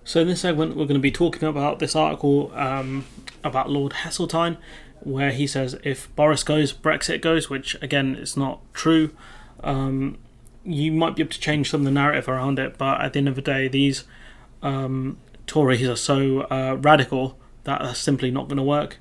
So in this segment, we're going to be talking about this article about Lord Heseltine, where he says if Boris goes, Brexit goes, which again is not true. You might be able to change some of the narrative around it, but at the end of the day, these Tories are so radical that that's simply not going to work.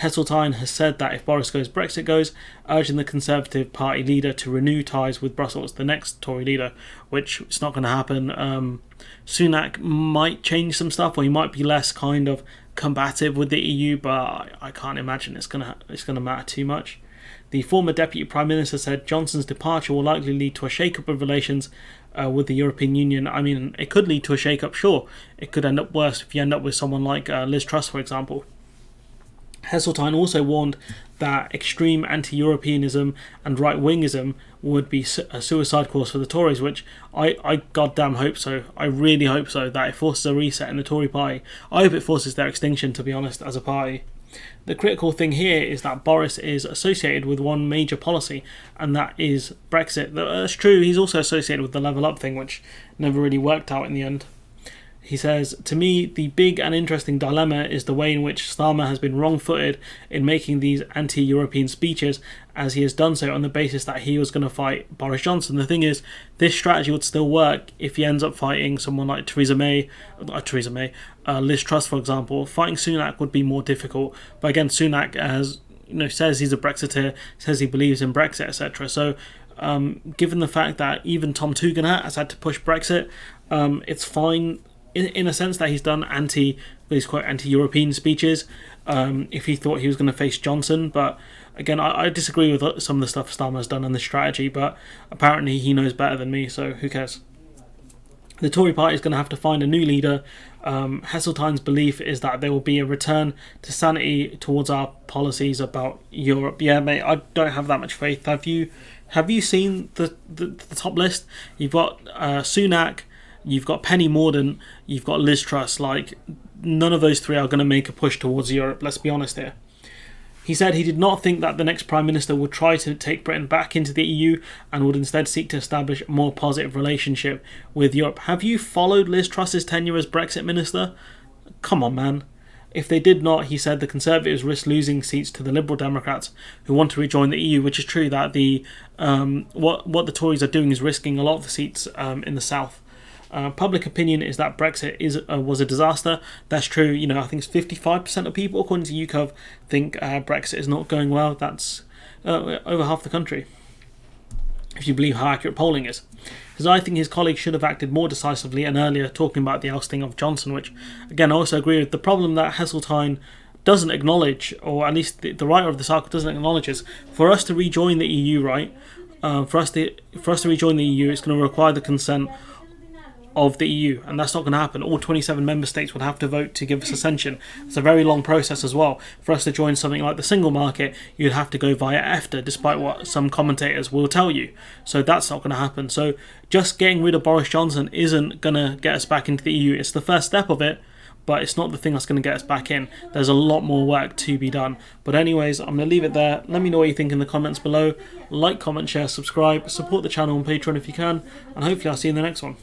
Heseltine has said that if Boris goes, Brexit goes, urging the Conservative Party leader to renew ties with Brussels, the next Tory leader, which is not going to happen. Sunak might change some stuff, or he might be less kind of combative with the EU, but I can't imagine it's going to matter too much. The former Deputy Prime Minister said Johnson's departure will likely lead to a shake-up of relations with the European Union. I mean, it could lead to a shake-up, sure. It could end up worse if you end up with someone like Liz Truss, for example. Heseltine also warned that extreme anti-Europeanism and right-wingism would be a suicide course for the Tories, which I goddamn hope so. I really hope so, that it forces a reset in the Tory party. I hope it forces their extinction, to be honest, as a party. The critical thing here is that Boris is associated with one major policy, and that is Brexit. That's true, he's also associated with the level up thing, which never really worked out in the end. He says, to me, the big and interesting dilemma is the way in which Starmer has been wrong-footed in making these anti-European speeches, as he has done so on the basis that he was going to fight Boris Johnson. The thing is, this strategy would still work if he ends up fighting someone like Liz Truss, for example. Fighting Sunak would be more difficult, but again, Sunak says he's a Brexiteer, says he believes in Brexit, etc. So, given the fact that even Tom Tugendhat has had to push Brexit, it's fine. In a sense that he's done anti-European speeches if he thought he was going to face Johnson. But again, I disagree with some of the stuff Starmer's done on this strategy, but apparently he knows better than me, so who cares? The Tory party is going to have to find a new leader. Heseltine's belief is that there will be a return to sanity towards our policies about Europe. Yeah, mate, I don't have that much faith. Have you seen the top list? You've got Sunak, you've got Penny Mordaunt, you've got Liz Truss. Like, none of those three are going to make a push towards Europe, let's be honest here. He said he did not think that the next Prime Minister would try to take Britain back into the EU and would instead seek to establish a more positive relationship with Europe. Have you followed Liz Truss's tenure as Brexit Minister? Come on, man. If they did not, he said the Conservatives risk losing seats to the Liberal Democrats who want to rejoin the EU, which is true that the what the Tories are doing is risking a lot of the seats in the south. Public opinion is that Brexit was a disaster. That's true. I think it's 55% of people, according to YouGov, think Brexit is not going well. That's over half the country, if you believe how accurate polling is. Because I think his colleagues should have acted more decisively and earlier, talking about the ousting of Johnson, which, again, I also agree with. The problem that Heseltine doesn't acknowledge, or at least the writer of this article doesn't acknowledge, is for us to rejoin the EU, right? For us to rejoin the EU, it's going to require the consent of the EU, and that's not going to happen. All 27 member states would have to vote to give us ascension. It's a very long process as well. For us to join something like the single market, you'd have to go via EFTA, despite what some commentators will tell you. So that's not going to happen. So just getting rid of Boris Johnson isn't going to get us back into the EU. It's the first step of it, but it's not the thing that's going to get us back in. There's a lot more work to be done. But anyways, I'm going to leave it there. Let me know what you think in the comments below. Like, comment, share, subscribe, support the channel on Patreon if you can, and hopefully I'll see you in the next one.